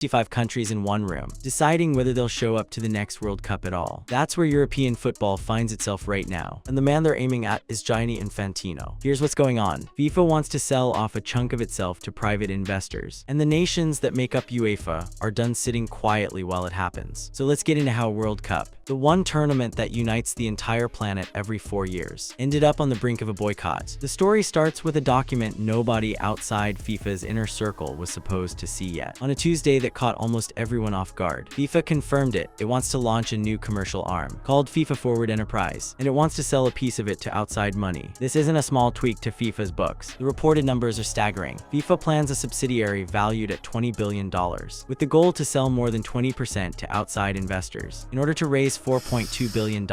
55 countries in one room, deciding whether they'll show up to the next World Cup at all. That's where European football finds itself right now, and the man they're aiming at is Gianni Infantino. Here's what's going on. FIFA wants to sell off a chunk of itself to private investors, and the nations that make up UEFA are done sitting quietly while it happens. So let's get into how World Cup, the one tournament that unites the entire planet every 4 years, ended up on the brink of a boycott. The story starts with a document nobody outside FIFA's inner circle was supposed to see yet. On a Tuesday that caught almost everyone off guard, FIFA confirmed it. It wants to launch a new commercial arm called FIFA Forward Enterprise, and it wants to sell a piece of it to outside money. This isn't a small tweak to FIFA's books. The reported numbers are staggering. FIFA plans a subsidiary valued at $20 billion, with the goal to sell more than 20% to outside investors in order to raise $4.2 billion.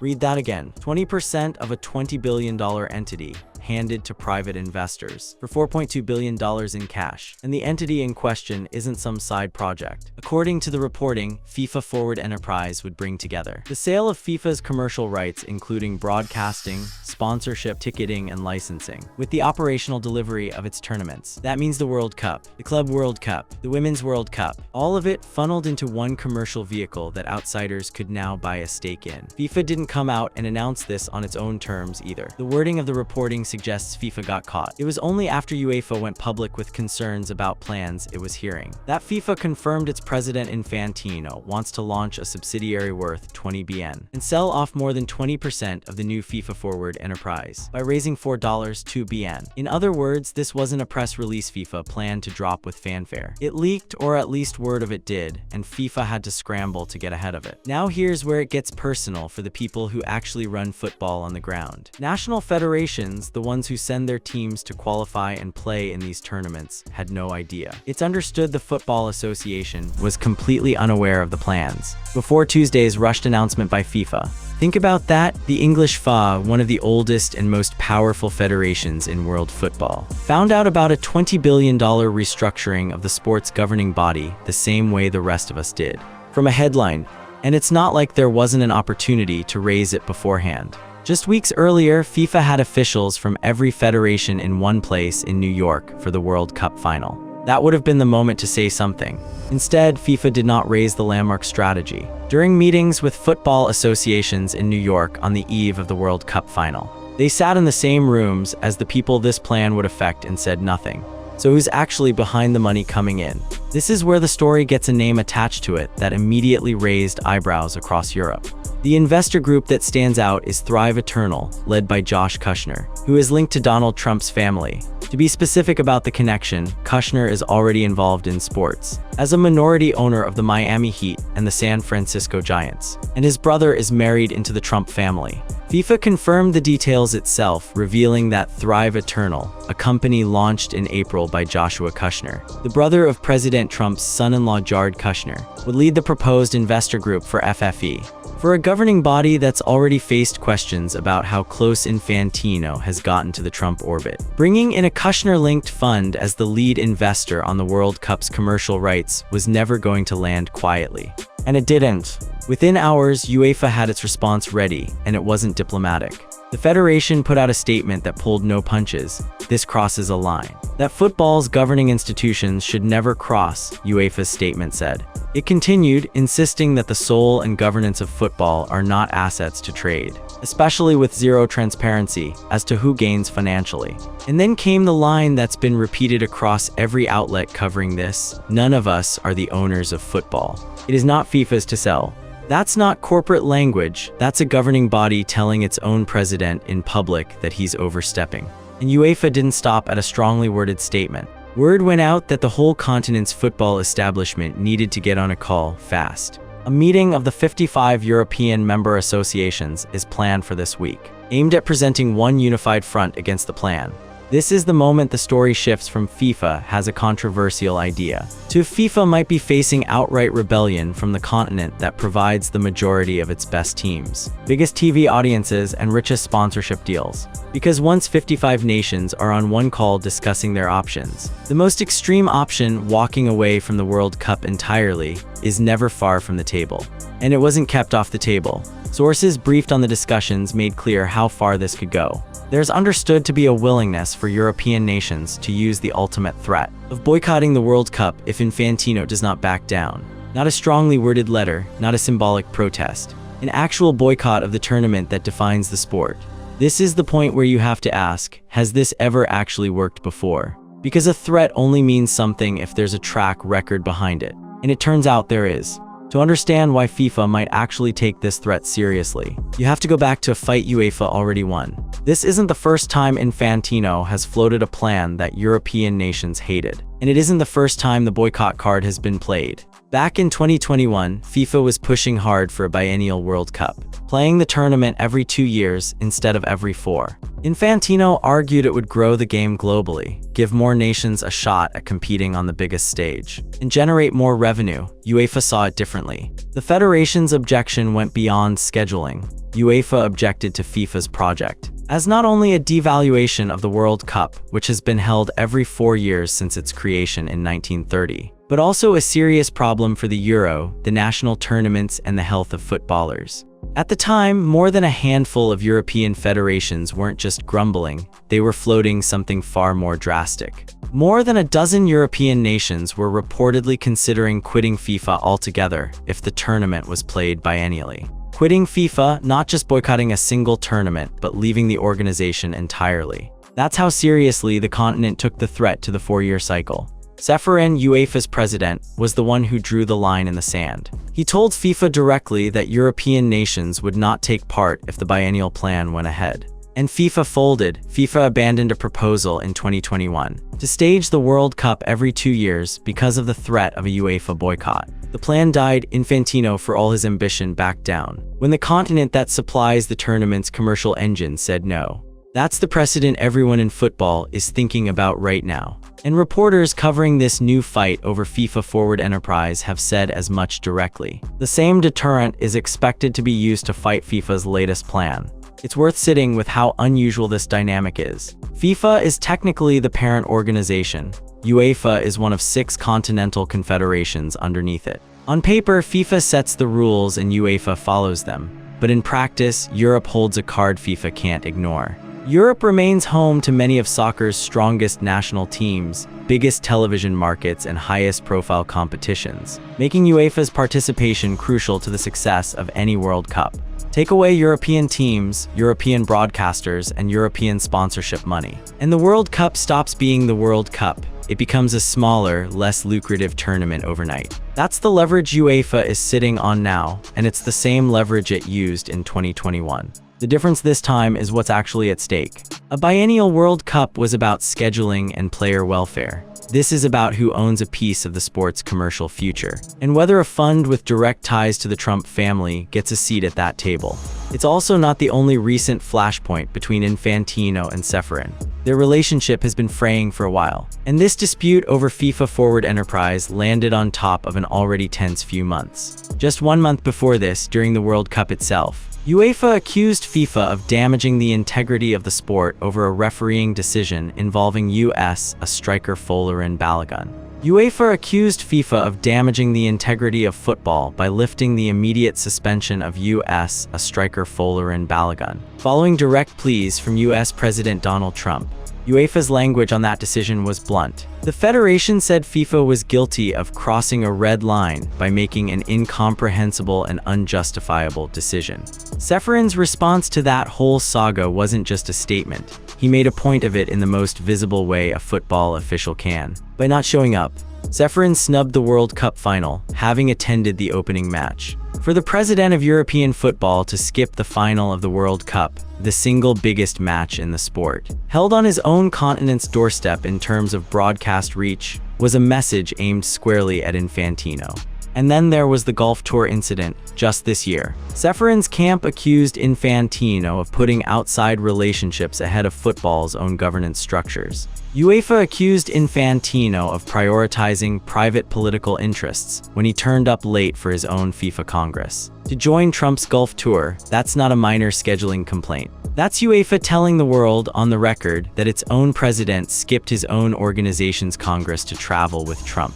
Read that again. 20% of a $20 billion entity handed to private investors for $4.2 billion in cash, and the entity in question isn't some side project. According to the reporting, FIFA Forward Enterprise would bring together the sale of FIFA's commercial rights, including broadcasting, sponsorship, ticketing, and licensing, with the operational delivery of its tournaments. That means the World Cup, the Club World Cup, the Women's World Cup, all of it funneled into one commercial vehicle that outsiders could now buy a stake in. FIFA didn't come out and announce this on its own terms either. The wording of the reporting suggests FIFA got caught. It was only after UEFA went public with concerns about plans it was hearing that FIFA confirmed its president Infantino wants to launch a subsidiary worth $20 billion and sell off more than 20% of the new FIFA Forward Enterprise by raising $4.2 billion. In other words, this wasn't a press release FIFA planned to drop with fanfare. It leaked, or at least word of it did, and FIFA had to scramble to get ahead of it. Now here's where it gets personal for the people who actually run football on the ground. National federations, the ones who send their teams to qualify and play in these tournaments, had no idea. It's understood the Football Association was completely unaware of the plans before Tuesday's rushed announcement by FIFA. Think about that. The English FA, one of the oldest and most powerful federations in world football, found out about a $20 billion restructuring of the sport's governing body the same way the rest of us did, from a headline, and it's not like there wasn't an opportunity to raise it beforehand. Just weeks earlier, FIFA had officials from every federation in one place in New York for the World Cup final. That would have been the moment to say something. Instead, FIFA did not raise the landmark strategy. During meetings with football associations in New York on the eve of the World Cup final, they sat in the same rooms as the people this plan would affect and said nothing. So who's actually behind the money coming in? This is where the story gets a name attached to it that immediately raised eyebrows across Europe. The investor group that stands out is Thrive Eternal, led by Josh Kushner, who is linked to Donald Trump's family. To be specific about the connection, Kushner is already involved in sports, as a minority owner of the Miami Heat and the San Francisco Giants, and his brother is married into the Trump family. FIFA confirmed the details itself, revealing that Thrive Eternal, a company launched in April by Joshua Kushner, the brother of President Trump's son-in-law Jared Kushner, would lead the proposed investor group for FFE. For a governing body that's already faced questions about how close Infantino has gotten to the Trump orbit, bringing in a Kushner-linked fund as the lead investor on the World Cup's commercial rights was never going to land quietly. And it didn't. Within hours, UEFA had its response ready, and it wasn't diplomatic. The federation put out a statement that pulled no punches. This crosses a line that football's governing institutions should never cross, UEFA's statement said. It continued, insisting that the soul and governance of football are not assets to trade, especially with zero transparency as to who gains financially. And then came the line that's been repeated across every outlet covering this: none of us are the owners of football. It is not FIFA's to sell. That's not corporate language, that's a governing body telling its own president in public that he's overstepping. And UEFA didn't stop at a strongly worded statement. Word went out that the whole continent's football establishment needed to get on a call fast. A meeting of the 55 European member associations is planned for this week, aimed at presenting one unified front against the plan. This is the moment the story shifts from FIFA has a controversial idea to FIFA might be facing outright rebellion from the continent that provides the majority of its best teams, biggest TV audiences, and richest sponsorship deals. Because once 55 nations are on one call discussing their options, the most extreme option, walking away from the World Cup entirely, is never far from the table. And it wasn't kept off the table. Sources briefed on the discussions made clear how far this could go. there's understood to be a willingness for European nations to use the ultimate threat of boycotting the World Cup if Infantino does not back down. Not a strongly worded letter, not a symbolic protest. An actual boycott of the tournament that defines the sport. This is the point where you have to ask, has this ever actually worked before? Because a threat only means something if there's a track record behind it. And it turns out there is. To understand why FIFA might actually take this threat seriously, you have to go back to a fight UEFA already won. This isn't the first time Infantino has floated a plan that European nations hated. And it isn't the first time the boycott card has been played. Back in 2021, FIFA was pushing hard for a biennial World Cup, playing the tournament every 2 years instead of every 4. Infantino argued it would grow the game globally, give more nations a shot at competing on the biggest stage, and generate more revenue. UEFA saw it differently. The federation's objection went beyond scheduling. UEFA objected to FIFA's project as not only a devaluation of the World Cup, which has been held every 4 years since its creation in 1930, but also a serious problem for the Euro, the national tournaments, and the health of footballers. At the time, more than a handful of European federations weren't just grumbling, they were floating something far more drastic. More than a dozen European nations were reportedly considering quitting FIFA altogether if the tournament was played biennially. Quitting FIFA, not just boycotting a single tournament, but leaving the organization entirely. That's how seriously the continent took the threat to the 4-year cycle. Ceferin, UEFA's president, was the one who drew the line in the sand. He told FIFA directly that European nations would not take part if the biennial plan went ahead. And FIFA folded. FIFA abandoned a proposal in 2021 to stage the World Cup every 2 years because of the threat of a UEFA boycott. The plan died. Infantino, for all his ambition, backed down when the continent that supplies the tournament's commercial engine said no. That's the precedent everyone in football is thinking about right now. And reporters covering this new fight over FIFA Forward Enterprise have said as much directly. The same deterrent is expected to be used to fight FIFA's latest plan. It's worth sitting with how unusual this dynamic is. FIFA is technically the parent organization. UEFA is one of 6 continental confederations underneath it. On paper, FIFA sets the rules and UEFA follows them. But in practice, Europe holds a card FIFA can't ignore. Europe remains home to many of soccer's strongest national teams, biggest television markets, and highest profile competitions, making UEFA's participation crucial to the success of any World Cup. Take away European teams, European broadcasters, and European sponsorship money, and the World Cup stops being the World Cup. It becomes a smaller, less lucrative tournament overnight. That's the leverage UEFA is sitting on now, and it's the same leverage it used in 2021. The difference this time is what's actually at stake. A biennial World Cup was about scheduling and player welfare. This is about who owns a piece of the sport's commercial future, and whether a fund with direct ties to the Trump family gets a seat at that table. It's also not the only recent flashpoint between Infantino and Ceferin. Their relationship has been fraying for a while, and this dispute over FIFA Forward Enterprise landed on top of an already tense few months. Just 1 month before this, during the World Cup itself, UEFA accused FIFA of damaging the integrity of the sport over a refereeing decision involving a striker Folarin Balogun. UEFA accused FIFA of damaging the integrity of football by lifting the immediate suspension of a striker Folarin Balogun, following direct pleas from US President Donald Trump. UEFA's language on that decision was blunt. The federation said FIFA was guilty of crossing a red line by making an incomprehensible and unjustifiable decision. Ceferin's response to that whole saga wasn't just a statement. He made a point of it in the most visible way a football official can, by not showing up. Ceferin snubbed the World Cup final, having attended the opening match. For the president of European football to skip the final of the World Cup, the single biggest match in the sport, held on his own continent's doorstep in terms of broadcast reach, was a message aimed squarely at Infantino. And then there was the Golf Tour incident, just this year. Ceferin's camp accused Infantino of putting outside relationships ahead of football's own governance structures. UEFA accused Infantino of prioritizing private political interests when he turned up late for his own FIFA Congress. To join Trump's Golf Tour, that's not a minor scheduling complaint. That's UEFA telling the world on the record that its own president skipped his own organization's Congress to travel with Trump.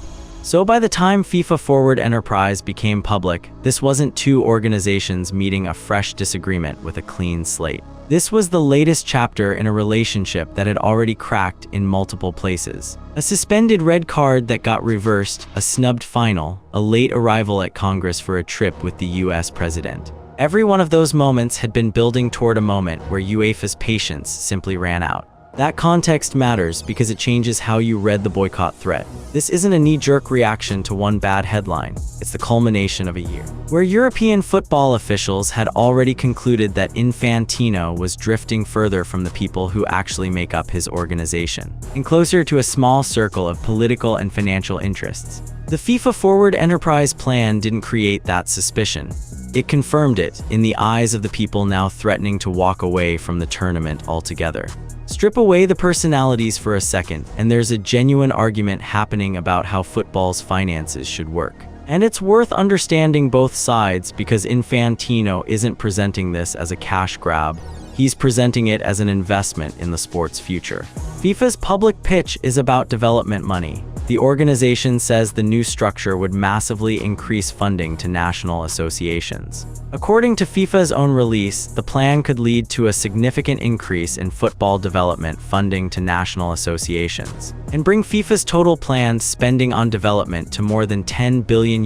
So by the time FIFA Forward Enterprise became public, this wasn't 2 organizations meeting a fresh disagreement with a clean slate. This was the latest chapter in a relationship that had already cracked in multiple places. A suspended red card that got reversed, a snubbed final, a late arrival at Congress for a trip with the US president. Every one of those moments had been building toward a moment where UEFA's patience simply ran out. That context matters because it changes how you read the boycott threat. This isn't a knee-jerk reaction to one bad headline. It's the culmination of a year where European football officials had already concluded that Infantino was drifting further from the people who actually make up his organization and closer to a small circle of political and financial interests. The FIFA Forward Enterprise Plan didn't create that suspicion. It confirmed it in the eyes of the people now threatening to walk away from the tournament altogether. Strip away the personalities for a second, and there's a genuine argument happening about how football's finances should work. And it's worth understanding both sides because Infantino isn't presenting this as a cash grab. He's presenting it as an investment in the sport's future. FIFA's public pitch is about development money. The organization says the new structure would massively increase funding to national associations. According to FIFA's own release, the plan could lead to a significant increase in football development funding to national associations and bring FIFA's total planned spending on development to more than $10 billion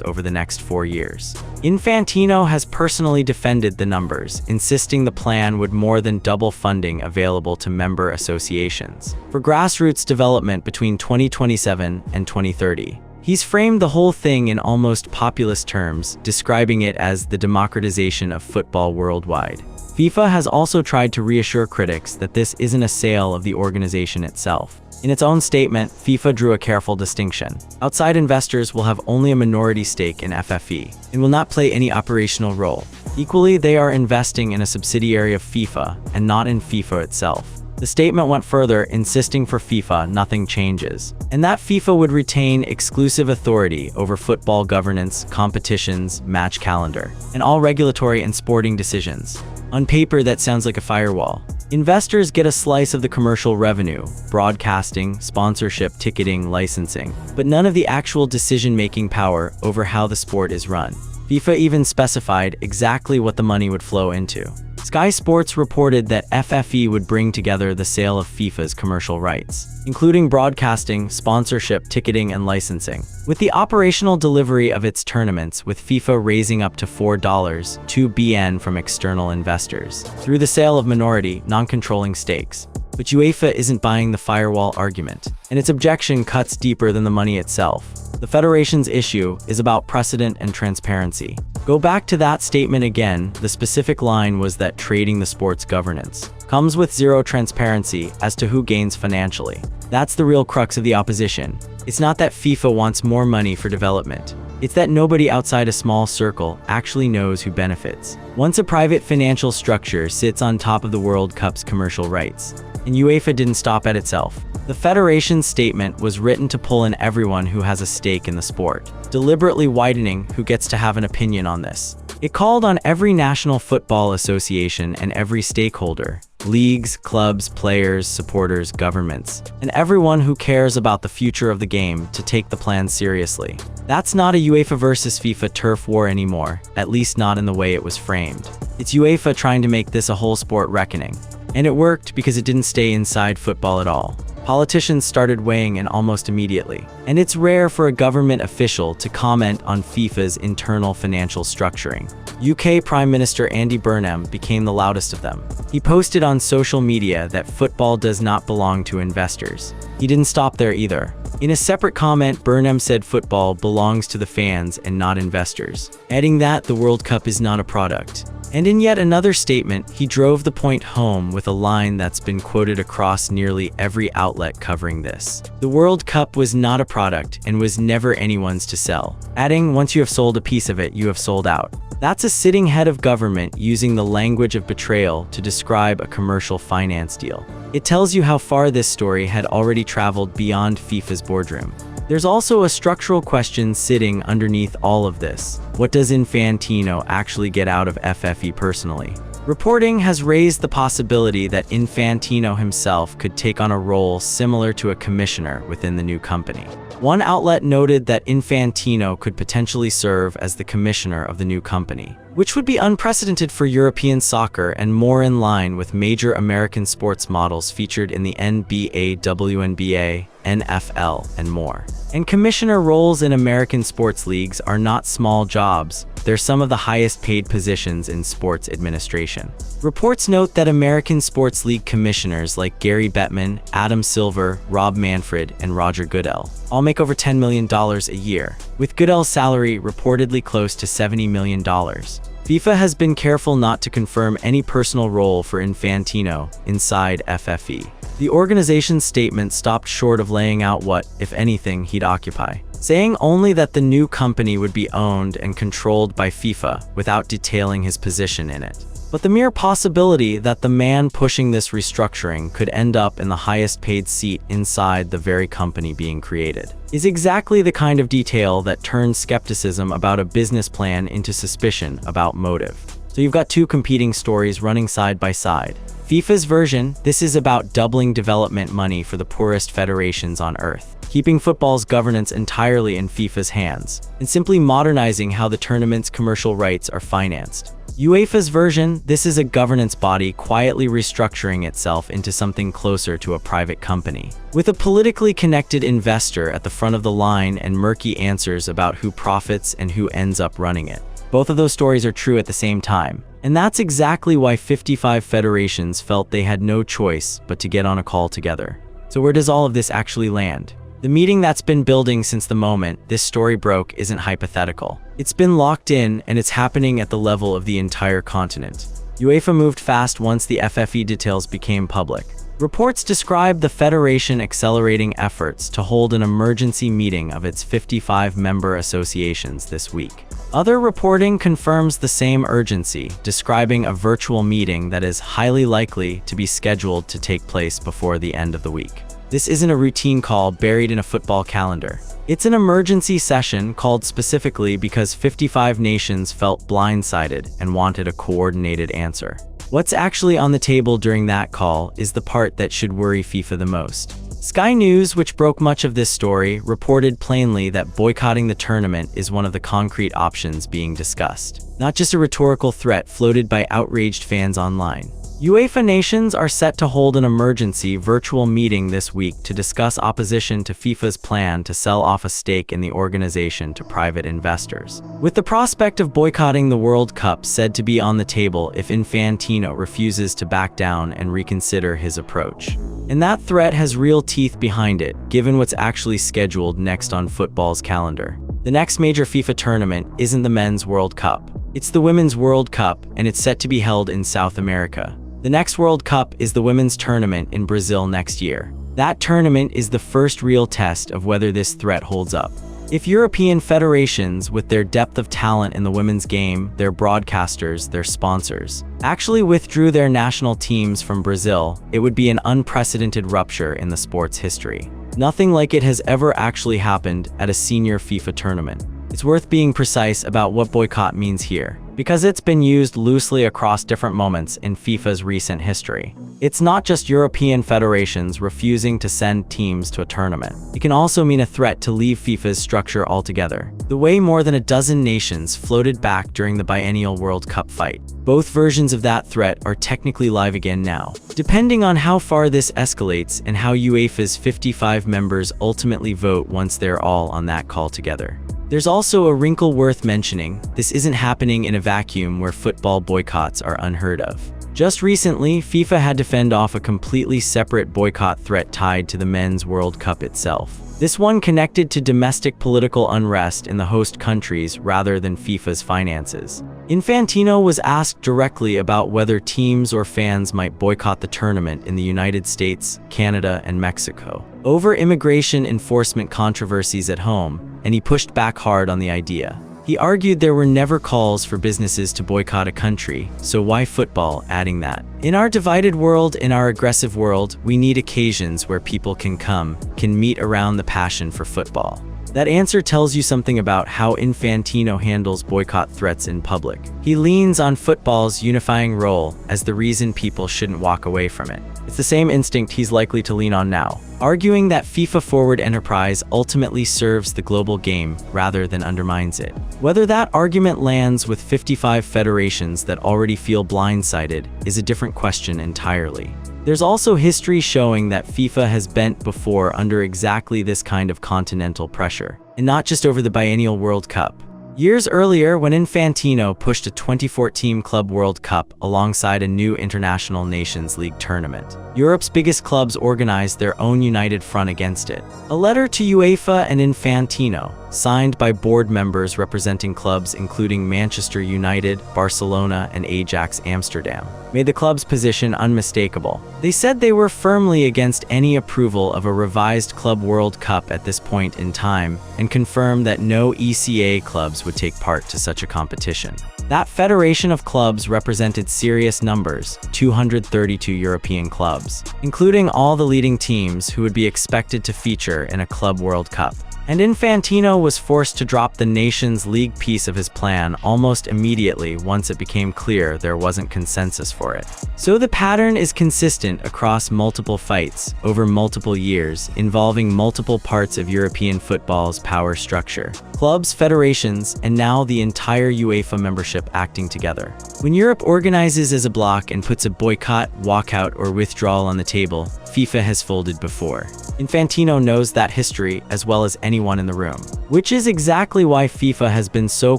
over the next 4 years. Infantino has personally defended the numbers, insisting the plan would more than double funding available to member associations for grassroots development between 2027 and 2030. He's framed the whole thing in almost populist terms, describing it as the democratization of football worldwide. FIFA has also tried to reassure critics that this isn't a sale of the organization itself. In its own statement, FIFA drew a careful distinction. Outside investors will have only a minority stake in FFE and will not play any operational role. Equally, they are investing in a subsidiary of FIFA and not in FIFA itself. The statement went further, insisting for FIFA nothing changes, and that FIFA would retain exclusive authority over football governance, competitions, match calendar, and all regulatory and sporting decisions. On paper, that sounds like a firewall. Investors get a slice of the commercial revenue, broadcasting, sponsorship, ticketing, licensing, but none of the actual decision-making power over how the sport is run. FIFA even specified exactly what the money would flow into. Sky Sports reported that FFE would bring together the sale of FIFA's commercial rights, including broadcasting, sponsorship, ticketing, and licensing, with the operational delivery of its tournaments, with FIFA raising up to $4.2 billion from external investors through the sale of minority, non-controlling stakes. But UEFA isn't buying the firewall argument, and its objection cuts deeper than the money itself. The Federation's issue is about precedent and transparency. Go back to that statement again. The specific line was that trading the sport's governance comes with zero transparency as to who gains financially. That's the real crux of the opposition. It's not that FIFA wants more money for development. It's that nobody outside a small circle actually knows who benefits. Once a private financial structure sits on top of the World Cup's commercial rights, and UEFA didn't stop at itself. The Federation's statement was written to pull in everyone who has a stake in the sport, deliberately widening who gets to have an opinion on this. It called on every national football association and every stakeholder, leagues, clubs, players, supporters, governments, and everyone who cares about the future of the game to take the plan seriously. That's not a UEFA versus FIFA turf war anymore, at least not in the way it was framed. It's UEFA trying to make this a whole sport reckoning. And it worked because it didn't stay inside football at all. Politicians started weighing in almost immediately. And it's rare for a government official to comment on FIFA's internal financial structuring. UK Prime Minister Andy Burnham became the loudest of them. He posted on social media that football does not belong to investors. He didn't stop there either. In a separate comment, Burnham said football belongs to the fans and not investors, adding that the World Cup is not a product. And in yet another statement, he drove the point home with a line that's been quoted across nearly every outlet covering this. The World Cup was not a product and was never anyone's to sell, adding, once you have sold a piece of it, you have sold out. That's a sitting head of government using the language of betrayal to describe a commercial finance deal. It tells you how far this story had already traveled beyond FIFA's boardroom. There's also a structural question sitting underneath all of this. What does Infantino actually get out of FFE personally? Reporting has raised the possibility that Infantino himself could take on a role similar to a commissioner within the new company. One outlet noted that Infantino could potentially serve as the commissioner of the new company, which would be unprecedented for European soccer and more in line with major American sports models featured in the NBA, WNBA, NFL, and more. And commissioner roles in American sports leagues are not small jobs. They're some of the highest paid positions in sports administration. Reports note that American sports league commissioners like Gary Bettman, Adam Silver, Rob Manfred, and Roger Goodell all make over $10 million a year, with Goodell's salary reportedly close to $70 million. FIFA has been careful not to confirm any personal role for Infantino inside FFE. The organization's statement stopped short of laying out what, if anything, he'd occupy, saying only that the new company would be owned and controlled by FIFA without detailing his position in it. But the mere possibility that the man pushing this restructuring could end up in the highest paid seat inside the very company being created is exactly the kind of detail that turns skepticism about a business plan into suspicion about motive. So you've got two competing stories running side by side. FIFA's version, this is about doubling development money for the poorest federations on Earth, keeping football's governance entirely in FIFA's hands, and simply modernizing how the tournament's commercial rights are financed. UEFA's version, this is a governance body quietly restructuring itself into something closer to a private company, with a politically connected investor at the front of the line and murky answers about who profits and who ends up running it. Both of those stories are true at the same time, and that's exactly why 55 federations felt they had no choice but to get on a call together. So where does all of this actually land? The meeting that's been building since the moment this story broke isn't hypothetical. It's been locked in, and it's happening at the level of the entire continent. UEFA moved fast once the FFE details became public. Reports describe the federation accelerating efforts to hold an emergency meeting of its 55 member associations this week. Other reporting confirms the same urgency, describing a virtual meeting that is highly likely to be scheduled to take place before the end of the week. This isn't a routine call buried in a football calendar. It's an emergency session called specifically because 55 nations felt blindsided and wanted a coordinated answer. What's actually on the table during that call is the part that should worry FIFA the most. Sky News, which broke much of this story, reported plainly that boycotting the tournament is one of the concrete options being discussed, not just a rhetorical threat floated by outraged fans online. UEFA nations are set to hold an emergency virtual meeting this week to discuss opposition to FIFA's plan to sell off a stake in the organization to private investors, with the prospect of boycotting the World Cup said to be on the table if Infantino refuses to back down and reconsider his approach. And that threat has real teeth behind it, given what's actually scheduled next on football's calendar. The next major FIFA tournament isn't the Men's World Cup. It's the Women's World Cup, and it's set to be held in South America. The next World Cup is the Women's Tournament in Brazil next year. That tournament is the first real test of whether this threat holds up. If European federations, with their depth of talent in the women's game, their broadcasters, their sponsors, actually withdrew their national teams from Brazil, it would be an unprecedented rupture in the sport's history. Nothing like it has ever actually happened at a senior FIFA tournament. It's worth being precise about what boycott means here, because it's been used loosely across different moments in FIFA's recent history. It's not just European federations refusing to send teams to a tournament. It can also mean a threat to leave FIFA's structure altogether, the way more than a dozen nations floated back during the biennial World Cup fight. Both versions of that threat are technically live again now, depending on how far this escalates and how UEFA's 55 members ultimately vote once they're all on that call together. There's also a wrinkle worth mentioning. This isn't happening in a vacuum where football boycotts are unheard of. Just recently, FIFA had to fend off a completely separate boycott threat tied to the Men's World Cup itself. This one connected to domestic political unrest in the host countries rather than FIFA's finances. Infantino was asked directly about whether teams or fans might boycott the tournament in the United States, Canada, and Mexico over immigration enforcement controversies at home, and he pushed back hard on the idea. He argued there were never calls for businesses to boycott a country, so why football, adding that? In our divided world, in our aggressive world, we need occasions where people can meet around the passion for football. That answer tells you something about how Infantino handles boycott threats in public. He leans on football's unifying role as the reason people shouldn't walk away from it. It's the same instinct he's likely to lean on now, arguing that FIFA forward enterprise ultimately serves the global game rather than undermines it. Whether that argument lands with 55 federations that already feel blindsided is a different question entirely. There's also history showing that FIFA has bent before under exactly this kind of continental pressure, and not just over the biennial World Cup. Years earlier, when Infantino pushed a 24-team Club World Cup alongside a new International Nations League tournament, Europe's biggest clubs organized their own united front against it. A letter to UEFA and Infantino, signed by board members representing clubs including Manchester United, Barcelona, and Ajax Amsterdam, made the club's position unmistakable. They said they were firmly against any approval of a revised Club World Cup at this point in time, and confirmed that no ECA clubs would take part to such a competition. That federation of clubs represented serious numbers, 232 European clubs, including all the leading teams who would be expected to feature in a Club World Cup. And Infantino was forced to drop the Nations League piece of his plan almost immediately once it became clear there wasn't consensus for it. So the pattern is consistent across multiple fights over multiple years involving multiple parts of European football's power structure. Clubs, federations, and now the entire UEFA membership acting together. When Europe organizes as a bloc and puts a boycott, walkout, or withdrawal on the table, FIFA has folded before. Infantino knows that history as well as anyone in the room, which is exactly why FIFA has been so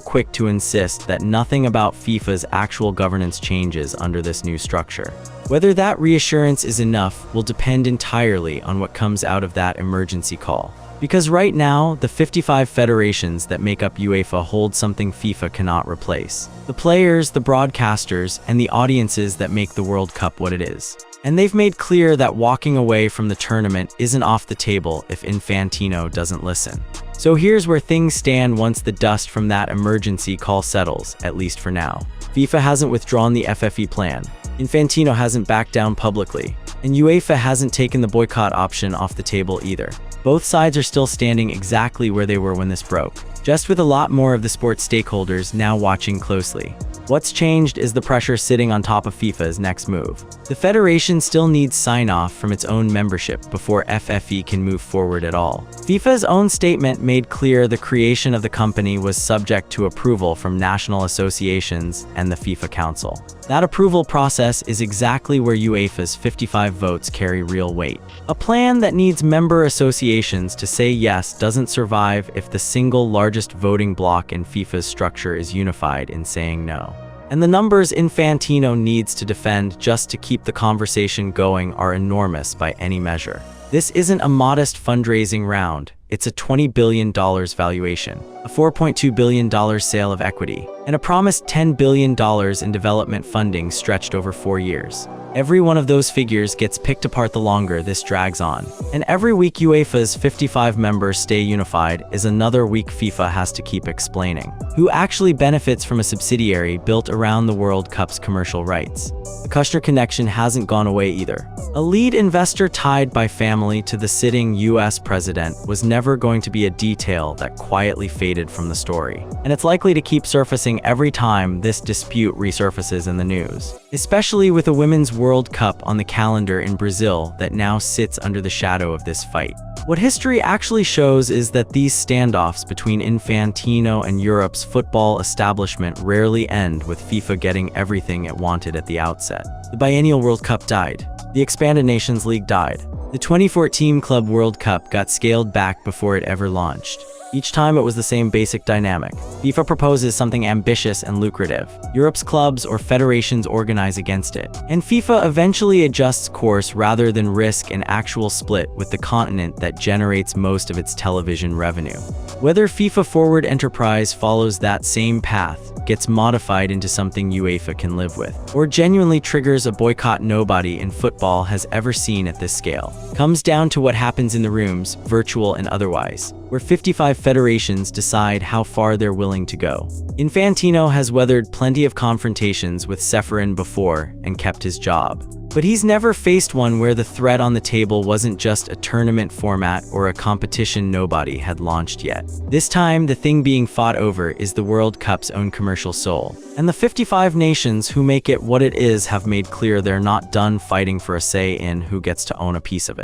quick to insist that nothing about FIFA's actual governance changes under this new structure. Whether that reassurance is enough will depend entirely on what comes out of that emergency call. Because right now, the 55 federations that make up UEFA hold something FIFA cannot replace: the players, the broadcasters, and the audiences that make the World Cup what it is. And they've made clear that walking away from the tournament isn't off the table if Infantino doesn't listen. So here's where things stand once the dust from that emergency call settles, at least for now. FIFA hasn't withdrawn the FFE plan, Infantino hasn't backed down publicly, and UEFA hasn't taken the boycott option off the table either. Both sides are still standing exactly where they were when this broke, just with a lot more of the sports stakeholders now watching closely. What's changed is the pressure sitting on top of FIFA's next move. The federation still needs sign-off from its own membership before FFE can move forward at all. FIFA's own statement made clear the creation of the company was subject to approval from national associations and the FIFA Council. That approval process is exactly where UEFA's 55 votes carry real weight. A plan that needs member associations to say yes doesn't survive if the single largest voting bloc in FIFA's structure is unified in saying no. And the numbers Infantino needs to defend just to keep the conversation going are enormous by any measure. This isn't a modest fundraising round, it's a $20 billion valuation, a $4.2 billion sale of equity, and a promised $10 billion in development funding stretched over 4 years. Every one of those figures gets picked apart the longer this drags on. And every week UEFA's 55 members stay unified is another week FIFA has to keep explaining who actually benefits from a subsidiary built around the World Cup's commercial rights. The Kushner connection hasn't gone away either. A lead investor tied by family to the sitting US president was never going to be a detail that quietly faded from the story. And it's likely to keep surfacing every time this dispute resurfaces in the news, especially with a Women's World Cup on the calendar in Brazil that now sits under the shadow of this fight. What history actually shows is that these standoffs between Infantino and Europe's football establishment rarely end with FIFA getting everything it wanted at the outset. The biennial World Cup died. The Expanded Nations League died. The 2014 Club World Cup got scaled back before it ever launched. Each time it was the same basic dynamic. FIFA proposes something ambitious and lucrative. Europe's clubs or federations organize against it. And FIFA eventually adjusts course rather than risk an actual split with the continent that generates most of its television revenue. Whether FIFA Forward Enterprise follows that same path, gets modified into something UEFA can live with, or genuinely triggers a boycott nobody in football has ever seen at this scale, comes down to what happens in the rooms, virtual and otherwise, where 55 federations decide how far they're willing to go. Infantino has weathered plenty of confrontations with Ceferin before and kept his job. But he's never faced one where the threat on the table wasn't just a tournament format or a competition nobody had launched yet. This time, the thing being fought over is the World Cup's own commercial soul. And the 55 nations who make it what it is have made clear they're not done fighting for a say in who gets to own a piece of it.